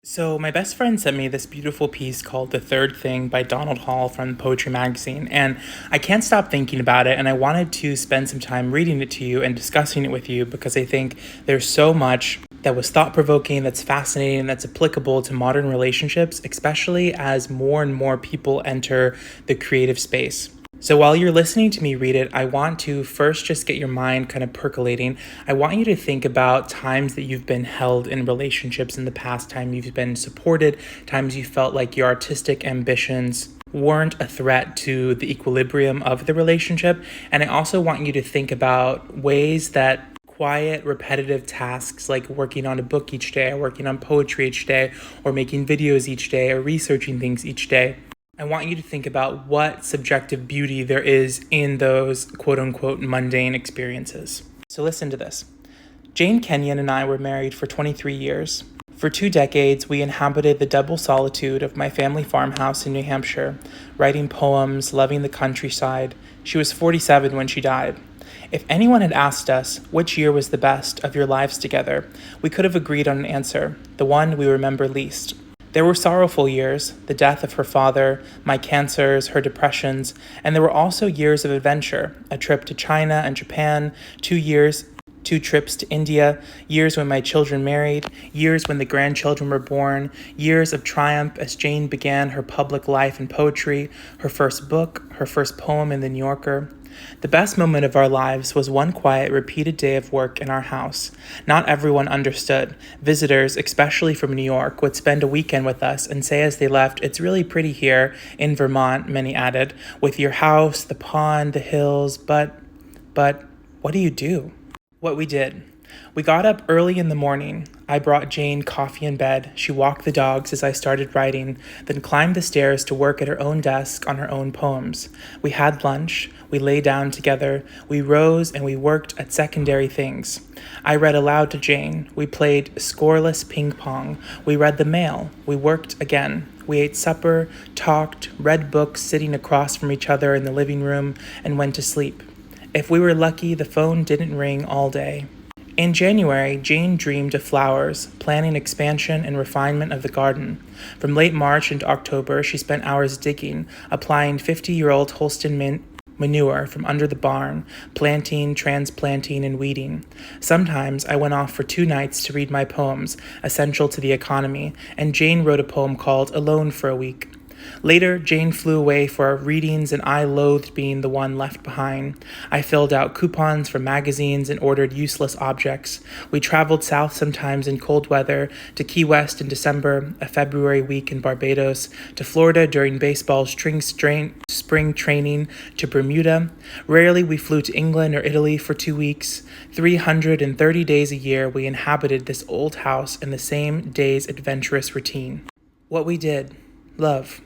So, my best friend sent me this beautiful piece called The Third Thing by Donald Hall from Poetry Magazine, and I can't stop thinking about it. And I wanted to spend some time reading it to you and discussing it with you because I think there's so much that was thought provoking, that's fascinating, that's applicable to modern relationships, especially as more and more people enter the creative space. So while you're listening to me read it, I want to first just get your mind kind of percolating. I want you to think about times that you've been held in relationships in the past, time you've been supported, times you felt like your artistic ambitions weren't a threat to the equilibrium of the relationship. And I also want you to think about ways that quiet, repetitive tasks like working on a book each day, or working on poetry each day, or making videos each day, or researching things each day. I want you to think about what subjective beauty there is in those quote unquote mundane experiences. So listen to this. Jane Kenyon and I were married for 23 years. For 2 decades, we inhabited the double solitude of my family farmhouse in New Hampshire, writing poems, loving the countryside. She was 47 when she died. If anyone had asked us which year was the best of your lives together, we could have agreed on an answer, the one we remember least. There were sorrowful years, the death of her father, my cancers, her depressions, and there were also years of adventure, a trip to China and Japan, 2 trips to India, years when my children married, years when the grandchildren were born, years of triumph as Jane began her public life in poetry, her first book, her first poem in The New Yorker. The best moment of our lives was one quiet, repeated day of work in our house. Not everyone understood. Visitors, especially from New York, would spend a weekend with us and say as they left, "It's really pretty here in Vermont," many added, "with your house, the pond, the hills, but, what do you do?" What we did. We got up early in the morning. I brought Jane coffee in bed. She walked the dogs as I started writing, then climbed the stairs to work at her own desk on her own poems. We had lunch. We lay down together. We rose and we worked at secondary things. I read aloud to Jane. We played scoreless ping pong. We read the mail. We worked again. We ate supper, talked, read books sitting across from each other in the living room, and went to sleep. If we were lucky, the phone didn't ring all day. In January, Jane dreamed of flowers, planning expansion and refinement of the garden. From late March into October, she spent hours digging, applying 50-year-old Holston manure from under the barn, planting, transplanting, and weeding. Sometimes I went off for 2 nights to read my poems, essential to the economy, and Jane wrote a poem called Alone for a Week. Later, Jane flew away for our readings and I loathed being the one left behind. I filled out coupons for magazines and ordered useless objects. We traveled south sometimes in cold weather, to Key West in December, a February week in Barbados, to Florida during baseball's spring training, to Bermuda. Rarely we flew to England or Italy for 2 weeks. 330 days a year we inhabited this old house in the same day's adventurous routine. What we did. Love.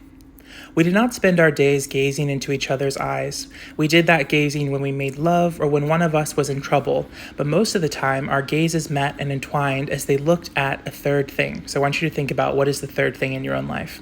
We did not spend our days gazing into each other's eyes. We did that gazing when we made love or when one of us was in trouble, but most of the time our gazes met and entwined as they looked at a third thing. So I want you to think about what is the third thing in your own life.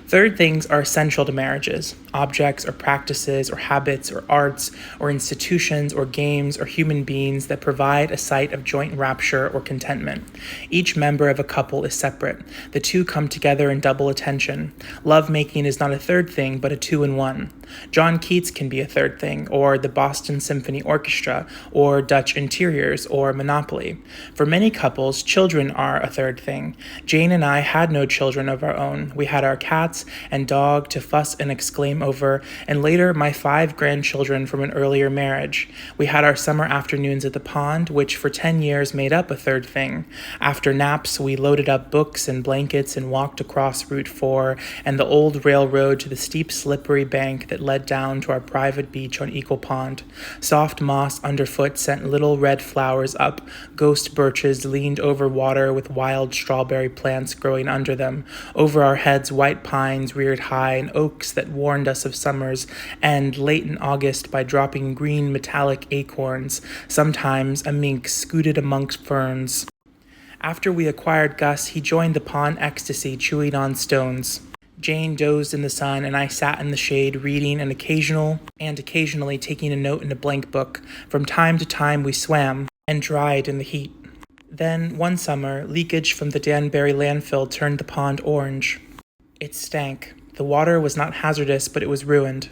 Third things are essential to marriages, objects or practices or habits or arts or institutions or games or human beings that provide a site of joint rapture or contentment. Each member of a couple is separate. The two come together in double attention. Lovemaking is not a third thing, but a 2-in-1. John Keats can be a third thing, or the Boston Symphony Orchestra, or Dutch interiors, or Monopoly. For many couples, children are a third thing. Jane and I had no children of our own. We had our cats and dog to fuss and exclaim over, and later my 5 grandchildren from an earlier marriage. We had our summer afternoons at the pond, which for 10 years made up a third thing. After naps, we loaded up books and blankets and walked across Route 4 and the old railroad to the steep, slippery bank that led down to our private beach on Eagle Pond. Soft moss underfoot sent little red flowers up. Ghost birches leaned over water with wild strawberry plants growing under them. Over our heads, white pines reared high and oaks that warned us of summers end late in August by dropping green metallic acorns. Sometimes a mink scooted amongst ferns. After we acquired Gus, he joined the pond ecstasy, chewing on stones. Jane dozed in the sun, and I sat in the shade reading and occasionally taking a note in a blank book. From time to time we swam and dried in the heat. Then, one summer, leakage from the Danbury landfill turned the pond orange. It stank. The water was not hazardous, but it was ruined.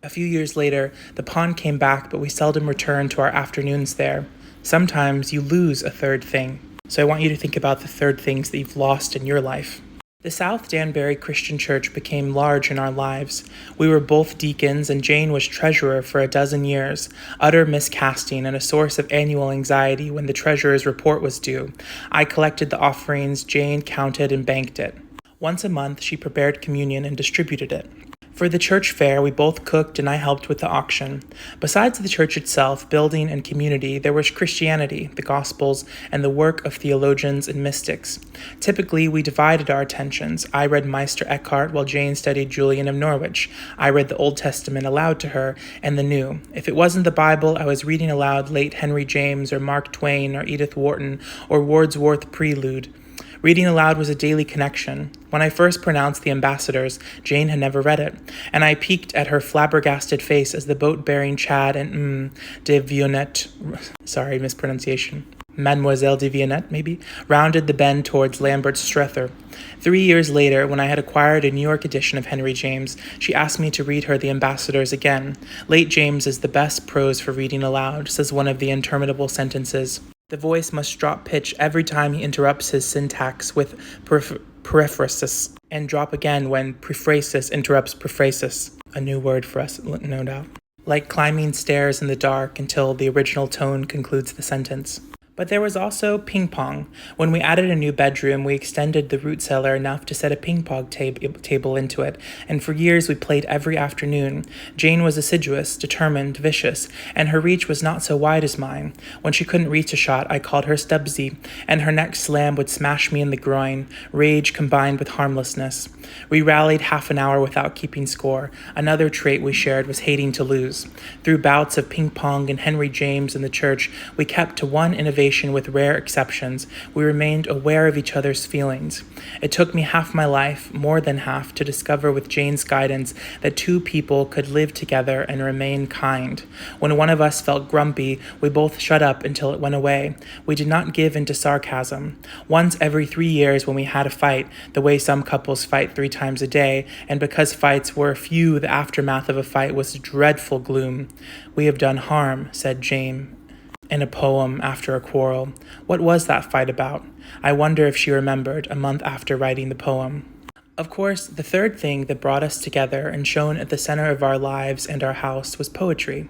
A few years later, the pond came back, but we seldom returned to our afternoons there. Sometimes you lose a third thing. So I want you to think about the third things that you've lost in your life. The South Danbury Christian Church became large in our lives. We were both deacons, and Jane was treasurer for a dozen years, utter miscasting and a source of annual anxiety when the treasurer's report was due. I collected the offerings, Jane counted and banked it. Once a month, she prepared communion and distributed it. For the church fair, we both cooked and I helped with the auction. Besides the church itself, building, and community, there was Christianity, the Gospels, and the work of theologians and mystics. Typically, we divided our attentions. I read Meister Eckhart while Jane studied Julian of Norwich. I read the Old Testament aloud to her and the New. If it wasn't the Bible, I was reading aloud late Henry James or Mark Twain or Edith Wharton or Wordsworth Prelude. Reading aloud was a daily connection. When I first pronounced The Ambassadors, Jane had never read it, and I peeked at her flabbergasted face as the boat bearing Chad and de Vionnet, sorry, mispronunciation, Mademoiselle de Vionnet, maybe, rounded the bend towards Lambert's Strether. 3 years later, when I had acquired a New York edition of Henry James, she asked me to read her The Ambassadors again. Late James is the best prose for reading aloud, says one of the interminable sentences. The voice must drop pitch every time he interrupts his syntax with periphrasis, and drop again when prephrasis interrupts periphrasis. A new word for us, no doubt. Like climbing stairs in the dark until the original tone concludes the sentence. But there was also ping pong. When we added a new bedroom, we extended the root cellar enough to set a ping pong table into it, and for years we played every afternoon. Jane was assiduous, determined, vicious, and her reach was not so wide as mine. When she couldn't reach a shot, I called her Stubbsy, and her next slam would smash me in the groin, rage combined with harmlessness. We rallied half an hour without keeping score. Another trait we shared was hating to lose. Through bouts of ping pong and Henry James in the church, we kept to one innovation with rare exceptions. We remained aware of each other's feelings. It took me half my life, more than half, to discover with Jane's guidance that two people could live together and remain kind. When one of us felt grumpy, we both shut up until it went away. We did not give into sarcasm. Once every 3 years when we had a fight, the way some couples fight 3 times a day, and because fights were few, the aftermath of a fight was dreadful gloom. "We have done harm," said Jane in a poem after a quarrel. What was that fight about? I wonder if she remembered a month after writing the poem. Of course, the third thing that brought us together and shone at the center of our lives and our house was poetry.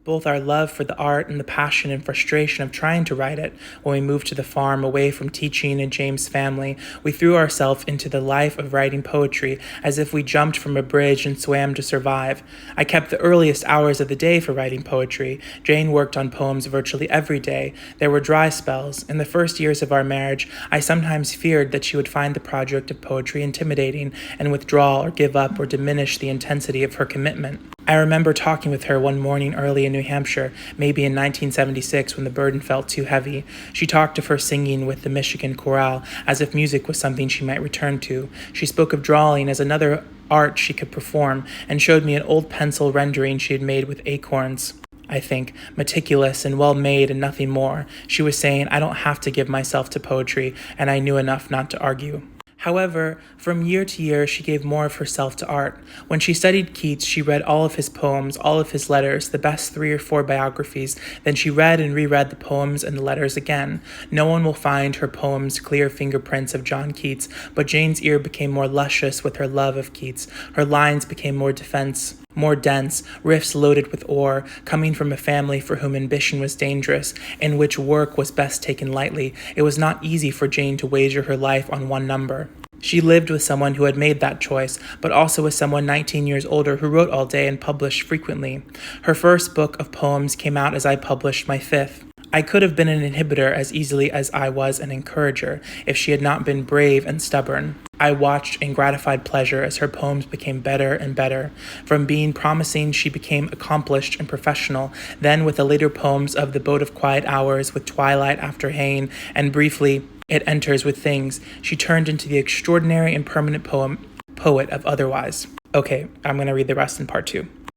Both our love for the art and the passion and frustration of trying to write it. When we moved to the farm away from teaching and James' family, we threw ourselves into the life of writing poetry as if we jumped from a bridge and swam to survive. I kept the earliest hours of the day for writing poetry. Jane worked on poems virtually every day. There were dry spells. In the first years of our marriage, I sometimes feared that she would find the project of poetry intimidating and withdraw or give up or diminish the intensity of her commitment. I remember talking with her one morning early in New Hampshire, maybe in 1976 when the burden felt too heavy. She talked of her singing with the Michigan Chorale as if music was something she might return to. She spoke of drawing as another art she could perform and showed me an old pencil rendering she had made with acorns. I think, meticulous and well-made and nothing more. She was saying, I don't have to give myself to poetry, and I knew enough not to argue. However, from year to year, she gave more of herself to art. When she studied Keats, she read all of his poems, all of his letters, the best 3 or 4 biographies. Then she read and reread the poems and the letters again. No one will find her poems clear fingerprints of John Keats, but Jane's ear became more luscious with her love of Keats. Her lines became more dense, riffs loaded with ore, coming from a family for whom ambition was dangerous, in which work was best taken lightly. It was not easy for Jane to wager her life on one number. She lived with someone who had made that choice, but also with someone 19 years older who wrote all day and published frequently. Her first book of poems came out as I published my 5th. I could have been an inhibitor as easily as I was an encourager, if she had not been brave and stubborn. I watched in gratified pleasure as her poems became better and better. From being promising, she became accomplished and professional. Then, with the later poems of The Boat of Quiet Hours, with Twilight After Hayne, and briefly, It Enters with Things, she turned into the extraordinary and permanent poet of Otherwise. Okay, I'm going to read the rest in part 2.